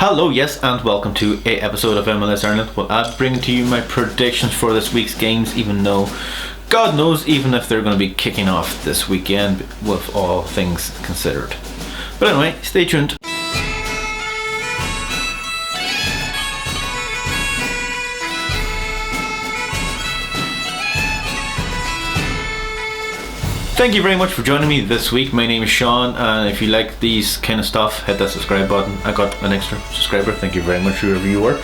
Hello, yes, and welcome to a episode of MLS Ireland. Well, I'm bringing to you my predictions for this week's games, even though God knows even if they're going to be kicking off this weekend with all things considered. But anyway, stay tuned. Thank you very much for joining me this week. My name is Sean, and if you like these kind of stuff, hit that subscribe button. I got an extra subscriber. Thank you very much, whoever you were.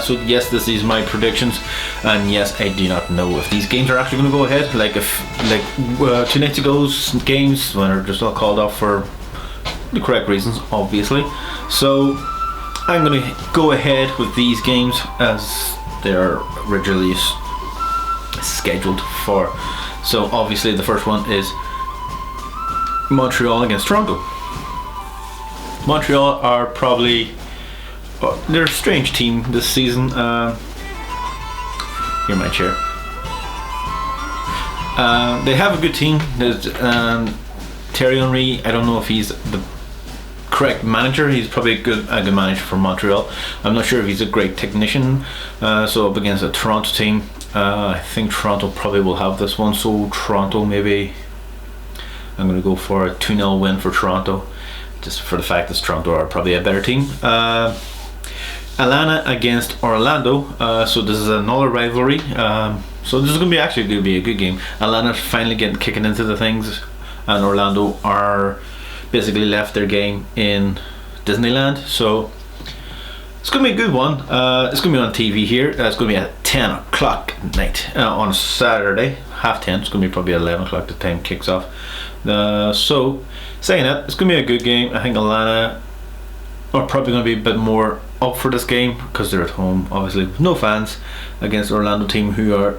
So yes, this is my predictions, and yes, I do not know if these games are actually going to go ahead. Like 2 nights ago's games when they're just all called off for the correct reasons, obviously. So I'm going to go ahead with these games as they're originally scheduled for. So obviously the first one is Montreal against Toronto. Montreal are probably they're a strange team this season. Here, my chair. They have a good team. There's Thierry Henry. I don't know if he's the correct manager. He's probably a good manager for Montreal. I'm not sure if he's a great technician. So up against a Toronto team, I think Toronto probably will have this one. So Toronto, maybe I'm going to go for a 2-0 win for Toronto, just for the fact that Toronto are probably a better team. Atlanta against Orlando. So this is another rivalry. So this is going to be a good game. Atlanta finally kicking into the things, and Orlando are basically left their game in Disneyland. So it's going to be a good one. It's going to be on TV here. It's going to be at 10 o'clock at night on a Saturday, 10:30. It's going to be probably 11 o'clock the time kicks off. So saying that, it's going to be a good game. I think Atlanta are probably going to be a bit more up for this game because they're at home, obviously, with no fans, against the Orlando team who are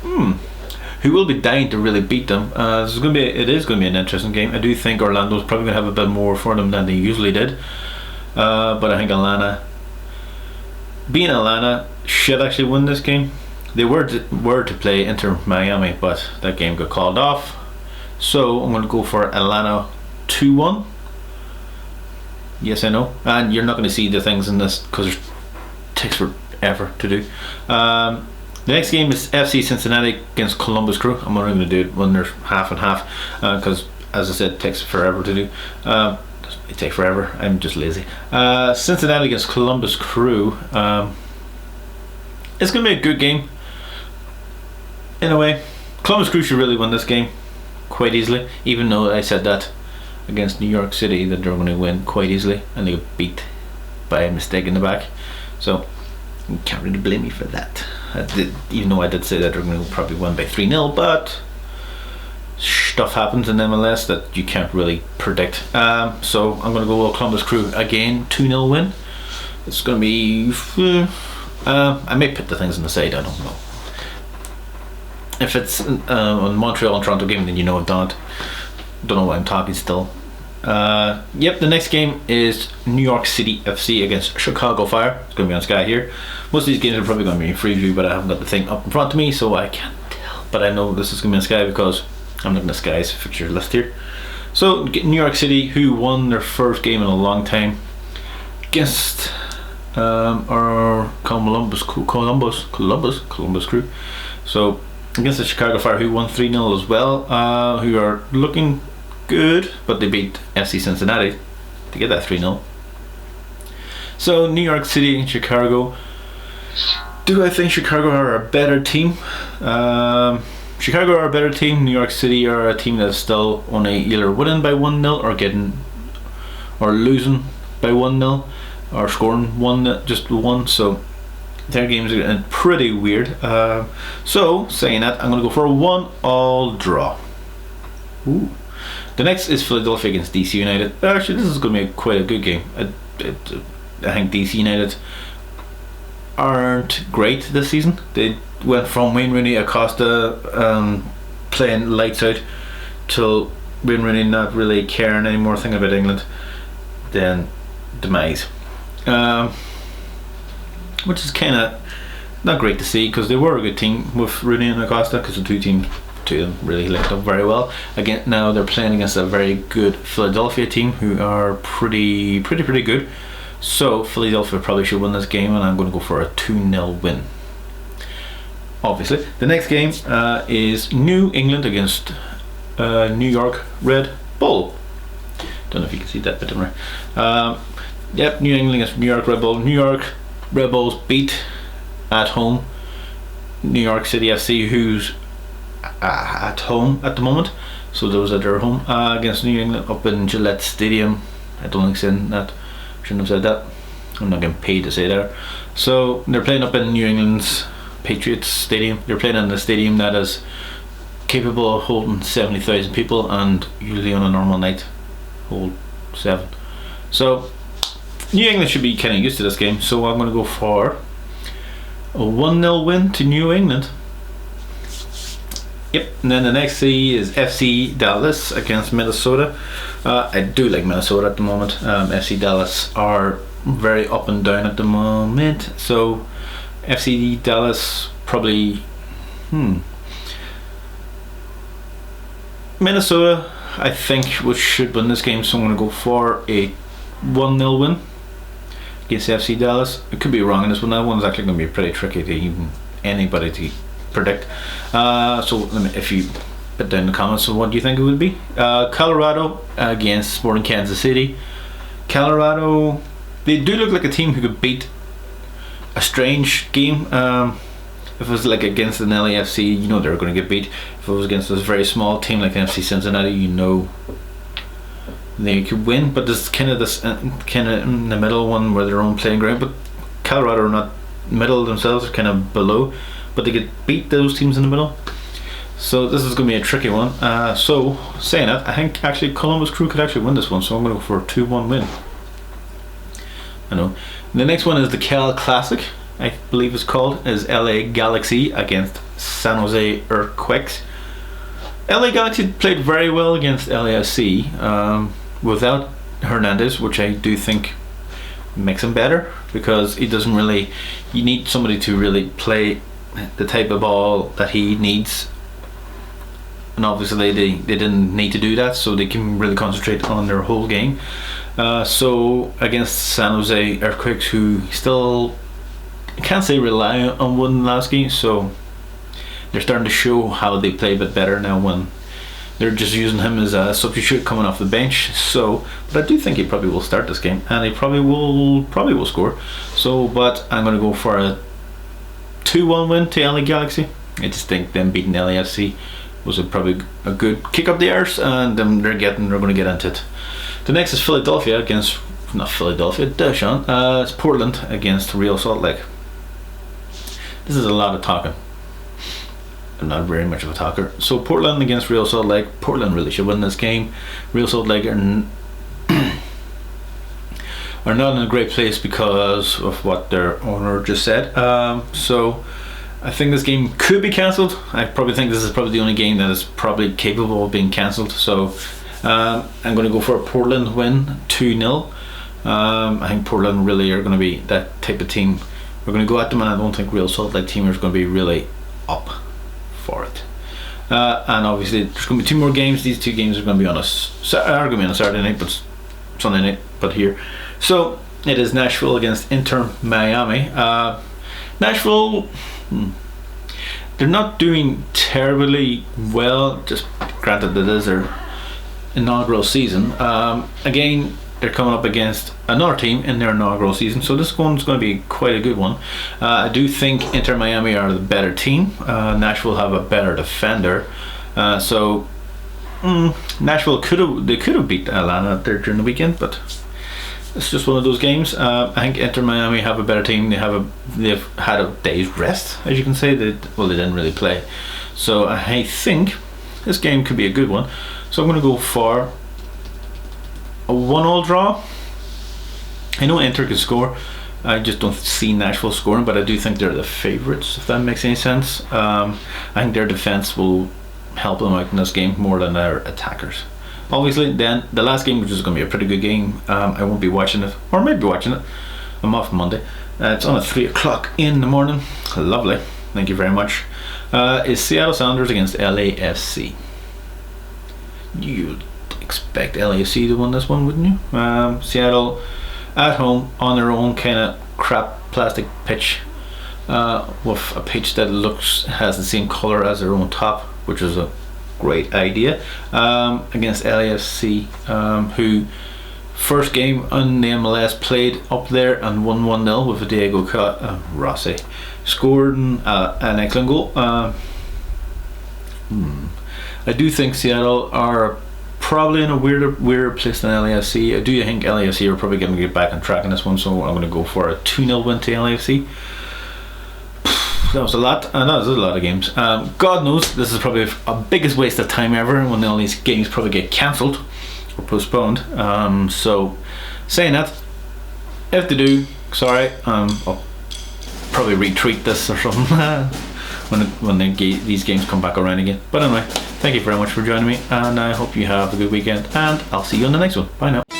who will be dying to really beat them. It is going to be an interesting game. I do think Orlando's probably going to have a bit more for them than they usually did. But I think being Atlanta, should actually win this game. They were to play Inter Miami, but that game got called off. So I'm going to go for Atlanta 2-1. Yes, I know. And you're not going to see the things in this because it takes forever to do. The next game is FC Cincinnati against Columbus Crew. I'm only going to do it when there's half and half because, as I said, it takes forever to do. It takes forever. I'm just lazy. Cincinnati against Columbus Crew. It's going to be a good game. In a way, Columbus Crew should really win this game quite easily. Even though I said that against New York City that they're going to win quite easily, and they got beat by a mistake in the back. So you can't really blame me for that. Even though I did say that they're going to probably win by 3-0, but stuff happens in MLS that you can't really predict. So I'm going to go with Columbus Crew again, 2-0 win. It's going to be I may put the things on the side, I don't know. If it's on Montreal and Toronto game, then you know I don't know why I'm talking still. Yep, the next game is New York City FC against Chicago Fire. It's going to be on Sky here. Most of these games are probably going to be in Freeview, but I haven't got the thing up in front of me, so I can't tell. But I know this is going to be on Sky because I'm looking at Sky's fixture list here. So New York City, who won their first game in a long time against our Columbus Crew. So against the Chicago Fire, who won 3-0 as well, who are looking good, but they beat FC Cincinnati to get that 3-0. So New York City and Chicago. Do I think Chicago are a better team? Chicago are a better team. New York City are a team that's still only either winning by 1-0 or losing by 1-0 or scoring just one. So their games are pretty weird. So saying that, I'm going to go for a 1-1 draw. Ooh. The next is Philadelphia against DC United. Actually, this is going to be quite a good game. I think DC United aren't great this season. They went from Wayne Rooney, Acosta playing lights out till Wayne Rooney not really caring anymore, thinking about England, then demise. Which is kind of not great to see because they were a good team with Rooney and Acosta because the two of them really linked up very well. Again, now they're playing against a very good Philadelphia team who are pretty good. So Philadelphia probably should win this game, and I'm going to go for a 2-0 win. Obviously, the next game is New England against New York Red Bull. Don't know if you can see that bit in there. Yep, New England against New York Red Bull. New York Red Bulls beat at home New York City FC, who's at home at the moment. So those are their home against New England up in Gillette Stadium. I don't think saying that. Shouldn't have said that. I'm not getting paid to say that. So they're playing up in New England's Patriots Stadium. They're playing in a stadium that is capable of holding 70,000 people, and usually on a normal night hold 7. So New England should be kind of used to this game. So I'm going to go for a 1-0 win to New England. Yep. And then the next C is FC Dallas against Minnesota. I do like Minnesota at the moment. FC Dallas are very up and down at the moment. So FC Dallas probably Minnesota I think should win this game, so I'm going to go for a 1-0 win against FC Dallas. I could be wrong in this one. That one's actually going to be pretty tricky to even anybody to predict. So if you put down in the comments what do you think it would be. Colorado against Sporting Kansas City. Colorado, they do look like a team who could beat a strange game. If it was like against an LAFC, you know they're going to get beat. If it was against this very small team like FC Cincinnati, you know they could win. But there's kind of in the middle one where their own playing ground. But Colorado are not middle themselves; they're kind of below. But they could beat those teams in the middle. So this is going to be a tricky one. So saying that, I think actually Columbus Crew could actually win this one. So I'm going to go for a 2-1 win. I know. The next one is the Cal Classic, I believe it's called, is LA Galaxy against San Jose Earthquakes. LA Galaxy played very well against LAFC without Hernandez, which I do think makes him better, because he doesn't really, you need somebody to really play the type of ball that he needs, and obviously they didn't need to do that, so they can really concentrate on their whole game. So against San Jose Earthquakes, who still, I can't say rely on winning the last game, so they're starting to show how they play a bit better now when they're just using him as a substitute coming off the bench. So, but I do think he probably will start this game, and he probably will score. So, but I'm going to go for a 2-1 win to LA Galaxy. I just think them beating LAFC was probably a good kick up the arse, and they're going to get into it. The next is Philadelphia against, not Philadelphia, Deshaun. It's Portland against Real Salt Lake. This is a lot of talking. I'm not very much of a talker. So Portland against Real Salt Lake. Portland really should win this game. Real Salt Lake are not in a great place because of what their owner just said. So I think this game could be cancelled. I probably think this is probably the only game that is probably capable of being cancelled. So I'm going to go for a Portland win, 2-0. I think Portland really are going to be that type of team. We're going to go at them, and I don't think Real Salt Lake team is going to be really up for it. And obviously there's going to be 2 more games. These 2 games are going to be on a Saturday night, but Sunday night, but here. So it is Nashville against Inter Miami. Nashville, they're not doing terribly well, just granted that it is their inaugural season. Again, they're coming up against another team in their inaugural season, so this one's going to be quite a good one. I do think Inter Miami are the better team. Nashville have a better defender, so Nashville could have beat Atlanta there during the weekend, but it's just one of those games. I think Inter Miami have a better team. They've had a day's rest, as you can say. They didn't really play, so I think this game could be a good one. So I'm going to go for a 1-1 draw. I know Inter can score. I just don't see Nashville scoring, but I do think they're the favourites, if that makes any sense. I think their defence will help them out in this game more than their attackers. Obviously, then the last game, which is going to be a pretty good game, I won't be watching it, or maybe watching it. I'm off Monday. It's on at 3 o'clock in the morning. Lovely. Thank you very much. Is Seattle Sounders against LAFC. You'd expect LAFC to win this one, wouldn't you? Seattle at home on their own kind of crap plastic pitch, with a pitch that has the same colour as their own top, which is a great idea, against LAFC, who first game on the MLS played up there and won 1-0 with Diego Rossi scored an excellent goal. I do think Seattle are probably in a weirder place than LAFC. I do think LAFC are probably going to get back on track in this one, so I'm going to go for a 2-0 win to LAFC. That was a lot, and that was a lot of games. God knows this is probably a biggest waste of time ever when all these games probably get cancelled or postponed. So saying that, if they do, sorry, I'll probably retweet this or something when these games come back around again. But anyway, thank you very much for joining me, and I hope you have a good weekend, and I'll see you on the next one. Bye now.